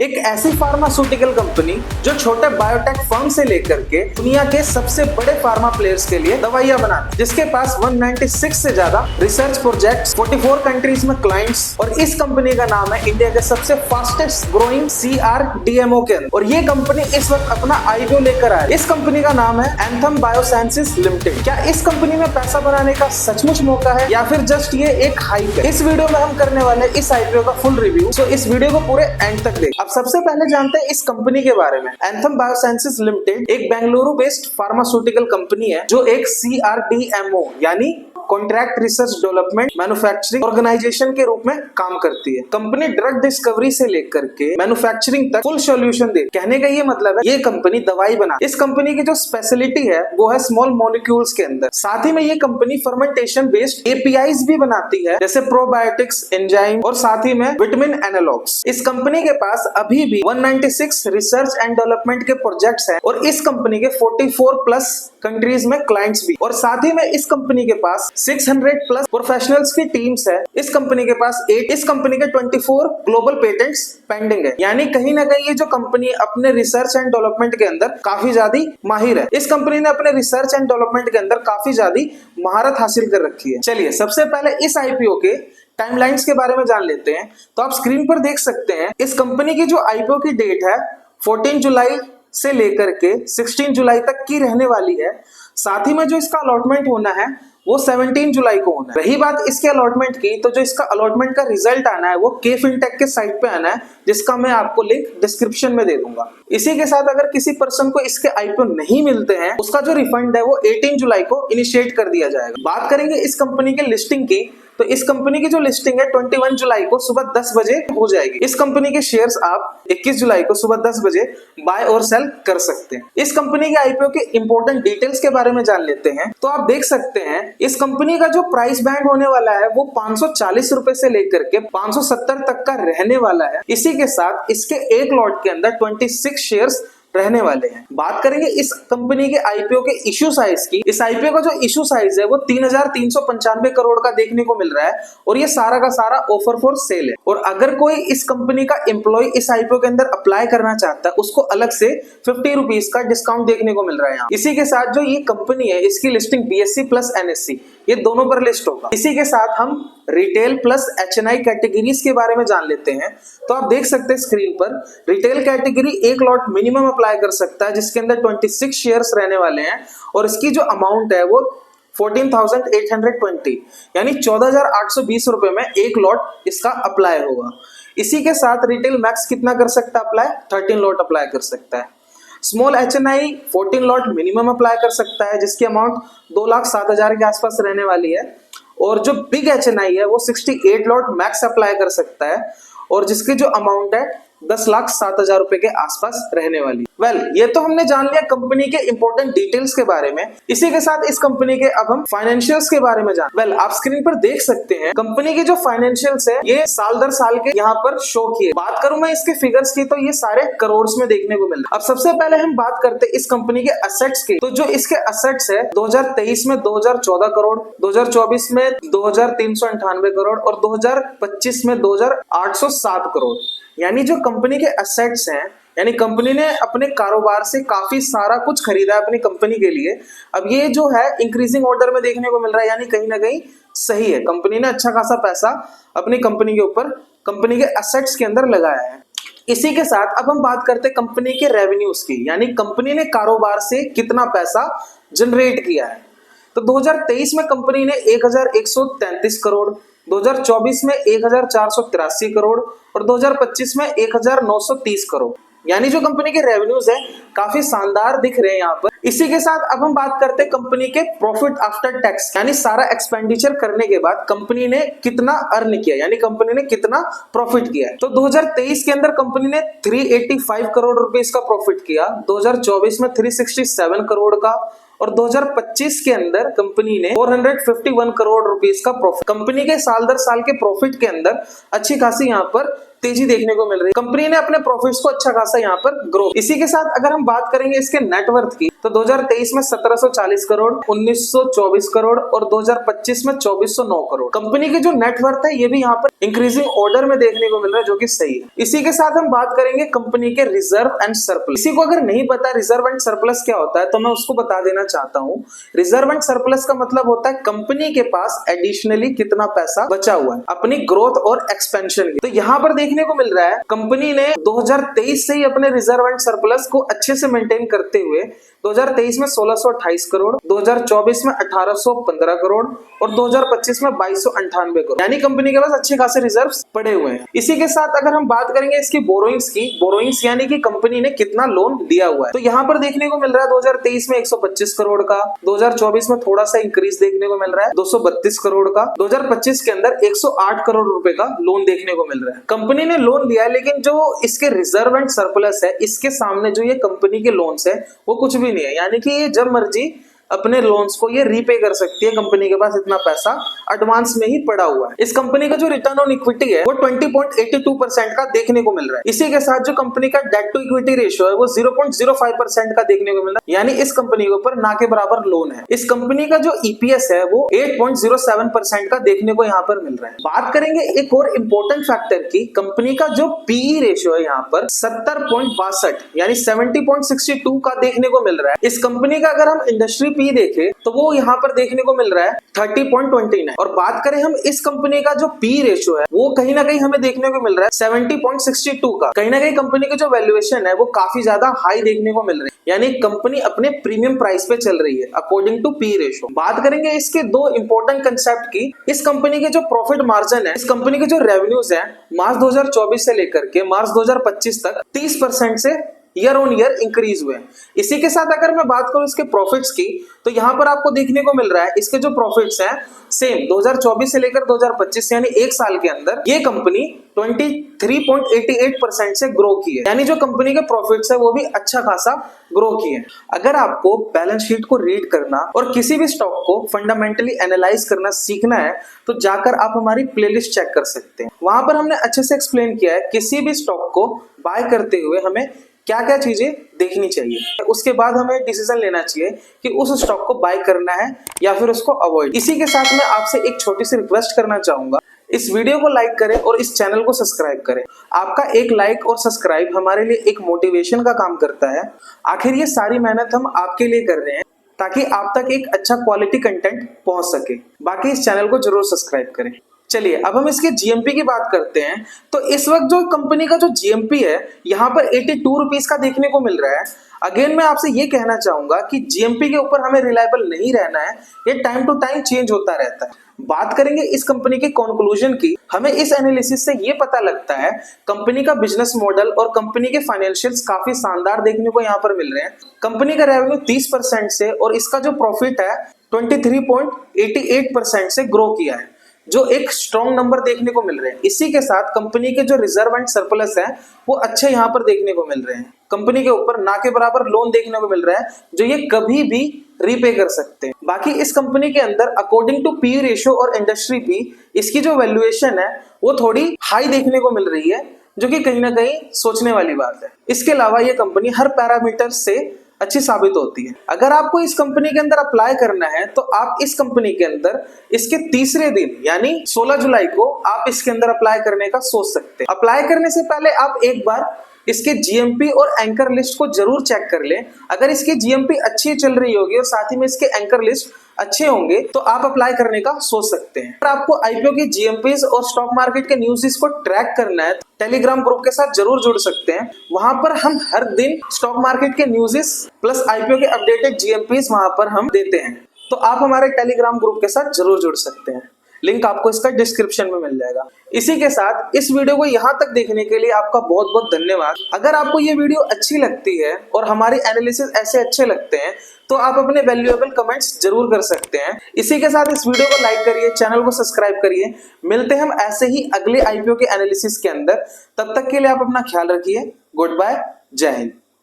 एक ऐसी pharmaceutical company जो छोटे बायोटेक फर्म से लेकर के दुनिया के सबसे बड़े फार्मा प्लेयर्स के लिए दवाइयां बनाती है, जिसके पास 196 से ज्यादा रिसर्च प्रोजेक्ट्स, 44 कंट्रीज में क्लाइंट्स, और इस कंपनी का नाम है इंडिया के सबसे फास्टेस्ट ग्रोइंग CRDMO के अंदर। और ये कंपनी इस वक्त अपना IPO लेकर आ रही है। इस कंपनी का नाम है एंथम बायोसाइंसेज लिमिटेड। क्या इस कंपनी में पैसा बनाने का सचमुच मौका है या फिर जस्ट ये एक हाइप है? इस वीडियो में हम करने वाले हैं इस IPO का फुल रिव्यू, सो इस वीडियो को पूरे एंड तक देखें। अब सबसे पहले जानते हैं इस कंपनी के बारे में। एंथम बायोसाइंसेज लिमिटेड एक बेंगलुरु बेस्ड फार्मास्यूटिकल कंपनी है जो एक CRDMO यानी contract research development manufacturing organisation के रूप में काम करती है। कंपनी ड्रग डिस्कवरी से लेकर के मैन्युफैक्चरिंग तक फुल सॉल्यूशन दे। कहने का ये मतलब है ये कंपनी दवाई बना। इस कंपनी की जो स्पेशलिटी है वो है स्मॉल मॉलिक्यूल्स के अंदर। साथ ही में ये कंपनी फर्मेंटेशन बेस्ड APIs भी बनाती है, जैसे प्रोबायोटिक्स, एंजाइम और साथ ही में विटामिन एनालॉग्स। इस कंपनी के पास अभी भी 196 रिसर्च एंड डेवलपमेंट के प्रोजेक्ट्स हैं और इस कंपनी के 44 प्लस कंट्रीज में क्लाइंट्स भी। और साथ ही में इस कंपनी के पास 600 प्लस प्रोफेशनल्स की टीम्स है। इस कंपनी के पास इस कंपनी के 24 ग्लोबल पेटेंट्स पेंडिंग है। यानी कहीं ना कहीं ये जो कंपनी अपने रिसर्च एंड डेवलपमेंट के अंदर काफी ज्यादा माहिर है। इस कंपनी ने अपने रिसर्च एंड डेवलपमेंट के अंदर काफी ज्यादा महारत हासिल कर रखी है। चलिए सबसे पहले इस IPO के टाइमलाइंस के बारे में जान लेते हैं। तो आप स्क्रीन पर देख सकते हैं इस कंपनी की जो IPO की डेट है 14 जुलाई से लेकर के 16 जुलाई तक की रहने वाली है। साथ ही में जो इसका अलॉटमेंट होना है वो 17 जुलाई को होना है। रही बात इसके अलॉटमेंट की, तो जो इसका अलॉटमेंट का रिजल्ट आना है वो KFinTech के साइट पे आना है, जिसका मैं आपको लिंक डिस्क्रिप्शन में दे दूंगा। इसी के साथ अगर किसी पर्सन को इसके IPO नहीं मिलते हैं, उसका जो रिफंड है वो 18 जुलाई को इनिशिएट कर दिया जाएगा। बात करेंगे इस कंपनी के लिस्टिंग की, तो इस कंपनी की जो लिस्टिंग है 21 जुलाई को सुबह 10 बजे हो जाएगी। इस कंपनी के शेयर्स आप 21 जुलाई को सुबह 10 बजे बाय और सेल कर सकते हैं। इस कंपनी के IPO के इंपॉर्टेंट डिटेल्स के बारे में जान लेते हैं। तो आप देख सकते हैं इस कंपनी का जो प्राइस बैंड होने वाला है वो 540 रुपए से लेकर के 570 तक का रहने वाला है। इसी के साथ इसके एक लॉट के अंदर 26 शेयर्स रहने वाले हैं। बात करेंगे इस कंपनी के IPO के इश्यू साइज की। इस IPO का जो इश्यू साइज है वो 3,395 करोड़ का देखने को मिल रहा है और ये सारा का सारा ऑफर फॉर सेल है। और अगर कोई इस कंपनी का एम्प्लॉय इस IPO के अंदर अप्लाई करना चाहता है, उसको अलग से 50 रुपीज का डिस्काउंट देखने को मिल रहा है यहाँ। इसी के साथ जो ये कंपनी है इसकी लिस्टिंग BSE प्लस NSE ये दोनों पर लिस्ट होगा। इसी के साथ हम रिटेल प्लस HNI कैटेगरीज के बारे में जान लेते हैं। तो आप देख सकते हैं स्क्रीन पर रिटेल कैटेगरी एक लॉट मिनिमम अप्लाई कर सकता है, जिसके अंदर 26 शेयर्स रहने वाले हैं और इसकी जो अमाउंट है वो 14,820 यानी 14,820 रुपए में एक लॉट इसका अप्लाई होगा। इसी के साथ रिटेल मैक्स कितना कर सकता है अप्लाई? 13 लॉट अप्लाई कर सकता है। Small HNI 14 lot minimum apply कर सकता है, जिसकी अमाउंट 2,07,000 के आसपास रहने वाली है। और जो बिग HNI है वो 68 लॉट मैक्स अप्लाई कर सकता है और जिसकी जो अमाउंट है 10,07,000 रुपए के आसपास रहने वाली। ये तो हमने जान लिया कंपनी के इंपॉर्टेंट डिटेल्स के बारे में। इसी के साथ इस कंपनी के अब हम फाइनेंशियल्स के बारे में जान। आप स्क्रीन पर देख सकते हैं कंपनी के जो फाइनेंशियल्स है ये साल दर साल के यहाँ पर शो किए। बात करूं मैं इसके फिगर्स की, तो ये सारे करोड़ में देखने को मिल रहा है। अब सबसे पहले हम बात करते हैं इस कंपनी के असेट्स की। तो जो इसके असेट्स है 2023 में 2,014 करोड़, 2024 में 2,398 करोड़ और 2025 में 2,807 करोड़। यानी जो कंपनी के असेट्स हैं, यानी कंपनी ने अपने कारोबार से काफी सारा कुछ खरीदा है अपनी कंपनी के लिए। अब ये जो है इंक्रीजिंग ऑर्डर में देखने को मिल रहा है, यानी कहीं ना कहीं सही है। कंपनी ने अच्छा खासा पैसा अपनी कंपनी के ऊपर, कंपनी के असेट्स के अंदर लगाया है। इसी के साथ अब हम बात करते हैं कंपनी के रेवेन्यूज की, यानी कंपनी ने कारोबार से कितना पैसा जनरेट किया है। तो 2023 में कंपनी ने 1,133 करोड़, 2024 में 1,483 करोड़ और 2025 में 1,930 करोड़। यानी जो कंपनी के रेवेन्यूज है काफी शानदार दिख रहे हैं यहाँ पर। इसी के साथ अब हम बात करते हैं कंपनी के प्रॉफिट आफ्टर टैक्स, यानी सारा एक्सपेंडिचर करने के बाद कंपनी ने कितना अर्न किया, यानी कंपनी ने कितना प्रॉफिट किया है। तो 2023 के अंदर कंपनी ने 385 करोड़ रुपीस का प्रॉफिट किया, 2024 में 367 करोड़ का और 2025 के अंदर कंपनी ने 451 करोड़ रुपीस का प्रॉफिट। कंपनी के साल दर साल के प्रॉफिट के अंदर अच्छी खासी यहाँ पर तेजी देखने को मिल रही है। कंपनी ने अपने प्रॉफिट्स को अच्छा खासा यहाँ पर ग्रो। इसी के साथ अगर हम बात करेंगे इसके नेटवर्थ की, तो 2023 में 1740 करोड़, 1924 करोड़ और 2025 में 2409 करोड़। कंपनी की जो नेटवर्थ है ये भी यहाँ पर इंक्रीजिंग ऑर्डर में देखने को मिल रहा है, जो कि सही है। इसी के साथ हम बात करेंगे कंपनी के रिजर्व एंड सरप्लस। किसी को अगर नहीं पता रिजर्व एंड सरप्लस क्या होता है तो मैं उसको बता देना चाहता हूँ। रिजर्व एंड सरप्लस का मतलब होता है कंपनी के पास एडिशनली कितना पैसा बचा हुआ है अपनी ग्रोथ और एक्सपेंशन के। तो यहाँ पर देखने को मिल रहा है कंपनी ने 2023 से ही अपने रिजर्व एंड सरप्लस को अच्छे से मेंटेन करते हुए 2023 में 1628 करोड़, 2024 में 1815 करोड़ और 2025 में 2298 करोड़, यानी कंपनी के पास अच्छे खासे रिजर्व्स पड़े हुए हैं। इसी के साथ अगर हम बात करेंगे इसकी बोरोइंग्स की, बोरोइंग्स यानी कि कंपनी ने कितना लोन दिया हुआ है, तो यहाँ पर देखने को मिल रहा है 2023 में 125 करोड़ का, 2024 में थोड़ा सा इंक्रीज देखने को मिल रहा है 232 करोड़ का, 2025 के अंदर 108 करोड़ रुपए का लोन देखने को मिल रहा है। कंपनी ने लोन लिया है, लेकिन जो इसके रिजर्व एंड सरप्लस है इसके सामने जो ये कंपनी के लोन्स है वो कुछ भी नहीं है, यानी कि ये जब मर्जी अपने लोन्स को ये रीपे कर सकती है। कंपनी के पास इतना पैसा एडवांस में ही पड़ा हुआ है। इस कंपनी का जो रिटर्न ऑन इक्विटी है वो 20.82% का देखने को मिल रहा है। इसी के साथ जो कंपनी का डेट टू इक्विटी रेशियो है वो 0.05% का देखने को मिल रहा है, यानी इस कंपनी के ऊपर ना के बराबर लोन है। इस कंपनी का जो ईपीएस है वो 8.07% का देखने को यहाँ पर मिल रहा है। बात करेंगे एक और इम्पोर्टेंट फैक्टर की, कंपनी का जो पीई रेशियो है यहाँ पर 70.62 यानी 70.62 का देखने को मिल रहा है। इस कंपनी का अगर हम इंडस्ट्री पी देखे तो वो यहाँ पर देखने को मिल रहा है 30.29। और बात करें हम इस कंपनी का जो पी रेशियो है वो कहीं ना कहीं हमें देखने को मिल रहा है 70.62 का। कहीं ना कहीं कंपनी की जो वैल्यूएशन है वो काफी ज्यादा हाई देखने को मिल रही है, यानी कंपनी अपने प्रीमियम प्राइस पे चल रही है अकॉर्डिंग टू पी रेशियो। बात करेंगे इसके दो इंपॉर्टेंट कंसेप्ट की। इस कंपनी के जो प्रॉफिट मार्जिन है, इस कंपनी के जो रेवेन्यूज है मार्च 2024 से लेकर के मार्च 2025 तक 30% से ईयर ऑन ईयर इंक्रीज हुए। इसी के साथ अगर मैं बात करूं इसके प्रॉफिट्स की तो यहाँ पर आपको देखने को मिल रहा है इसके जो प्रॉफिट्स हैं सेम 2024 से लेकर 2025 यानी एक साल के अंदर ये कंपनी 23.88% से ग्रो की है, यानी जो कंपनी के प्रॉफिट्स है वो भी अच्छा खासा ग्रो किए हैं। अगर आपको बैलेंस शीट को रीड करना और किसी भी स्टॉक को फंडामेंटली एनालाइज करना सीखना है तो जाकर आप हमारी प्लेलिस्ट चेक कर सकते हैं। वहां पर हमने अच्छे से एक्सप्लेन किया है किसी भी स्टॉक को बाय करते हुए हमें क्या क्या चीजें देखनी चाहिए, उसके बाद हमें डिसीजन लेना चाहिए कि उस स्टॉक को बाय करना है या फिर उसको अवॉइड। इसी के साथ मैं आपसे एक छोटी सी रिक्वेस्ट करना चाहूंगा, इस वीडियो को लाइक करें और इस चैनल को सब्सक्राइब करें। आपका एक लाइक और सब्सक्राइब हमारे लिए एक मोटिवेशन का काम करता है। आखिर ये सारी मेहनत हम आपके लिए कर रहे हैं ताकि आप तक एक अच्छा क्वालिटी कंटेंट पहुंच सके। बाकी इस चैनल को जरूर सब्सक्राइब करें। चलिए अब हम इसके जीएमपी की बात करते हैं। तो इस वक्त जो कंपनी का जो जीएमपी है यहाँ पर 82 रुपीज का देखने को मिल रहा है। अगेन मैं आपसे ये कहना चाहूंगा कि जीएमपी के ऊपर हमें रिलायबल नहीं रहना है, ये टाइम टू टाइम चेंज होता रहता है। बात करेंगे इस कंपनी के कंक्लूजन की, हमें इस एनालिसिस से ये पता लगता है कंपनी का बिजनेस मॉडल और कंपनी के फाइनेंशियल्स काफी शानदार देखने को यहाँ पर मिल रहे हैं। कंपनी का रेवेन्यू 30% से और इसका जो प्रॉफिट है 23.88% से ग्रो किया है, जो एक स्ट्रॉन्ग नंबर देखने को मिल रहे हैं। इसी के साथ कंपनी के जो रिजर्व एंड सरप्लस है वो अच्छे यहाँ पर देखने को मिल रहे हैं। कंपनी के ऊपर ना के बराबर लोन देखने को मिल रहा है जो ये कभी भी रीपे कर सकते हैं। बाकी इस कंपनी के अंदर अकॉर्डिंग टू पी रेशियो और इंडस्ट्री पी इसकी जो वैल्यूएशन है वो थोड़ी हाई देखने को मिल रही है, जो कि कहीं ना कहीं सोचने वाली बात है। इसके अलावा ये कंपनी हर पैरामीटर से अच्छी साबित होती है। अगर आपको इस कंपनी के अंदर अप्लाई करना है तो आप इस कंपनी के अंदर इसके तीसरे दिन यानी 16 जुलाई को आप इसके अंदर अप्लाई करने का सोच सकते हैं। अप्लाई करने से पहले आप एक बार इसके जीएमपी और एंकर लिस्ट को जरूर चेक कर लें। अगर इसकी जीएमपी अच्छी चल रही होगी और साथ ही में इसके एंकर लिस्ट अच्छे होंगे तो आप अप्लाई करने का सोच सकते हैं। अगर आपको आईपीओ की जीएमपीज और स्टॉक मार्केट के न्यूज़ को ट्रैक करना है तो टेलीग्राम ग्रुप के साथ जरूर जुड़ सकते हैं। वहां पर हम हर दिन स्टॉक मार्केट के न्यूज़ प्लस आईपीओ के अपडेटेड जीएमपीज वहां पर हम देते हैं, तो आप हमारे टेलीग्राम ग्रुप के साथ जरूर जुड़ सकते हैं। लिंक आपको इसका डिस्क्रिप्शन में मिल जाएगा। इसी के साथ इस वीडियो को यहाँ तक देखने के लिए आपका बहुत बहुत धन्यवाद। अगर आपको ये वीडियो अच्छी लगती है और हमारे एनालिसिस ऐसे अच्छे लगते हैं तो आप अपने वैल्यूएबल कमेंट्स जरूर कर सकते हैं। इसी के साथ इस वीडियो को लाइक करिए, चैनल को सब्सक्राइब करिए। मिलते हैं हम ऐसे ही अगले आईपीओ के एनालिसिस के अंदर। तब तक के लिए आप अपना ख्याल रखिए। गुड बाय, जय हिंद।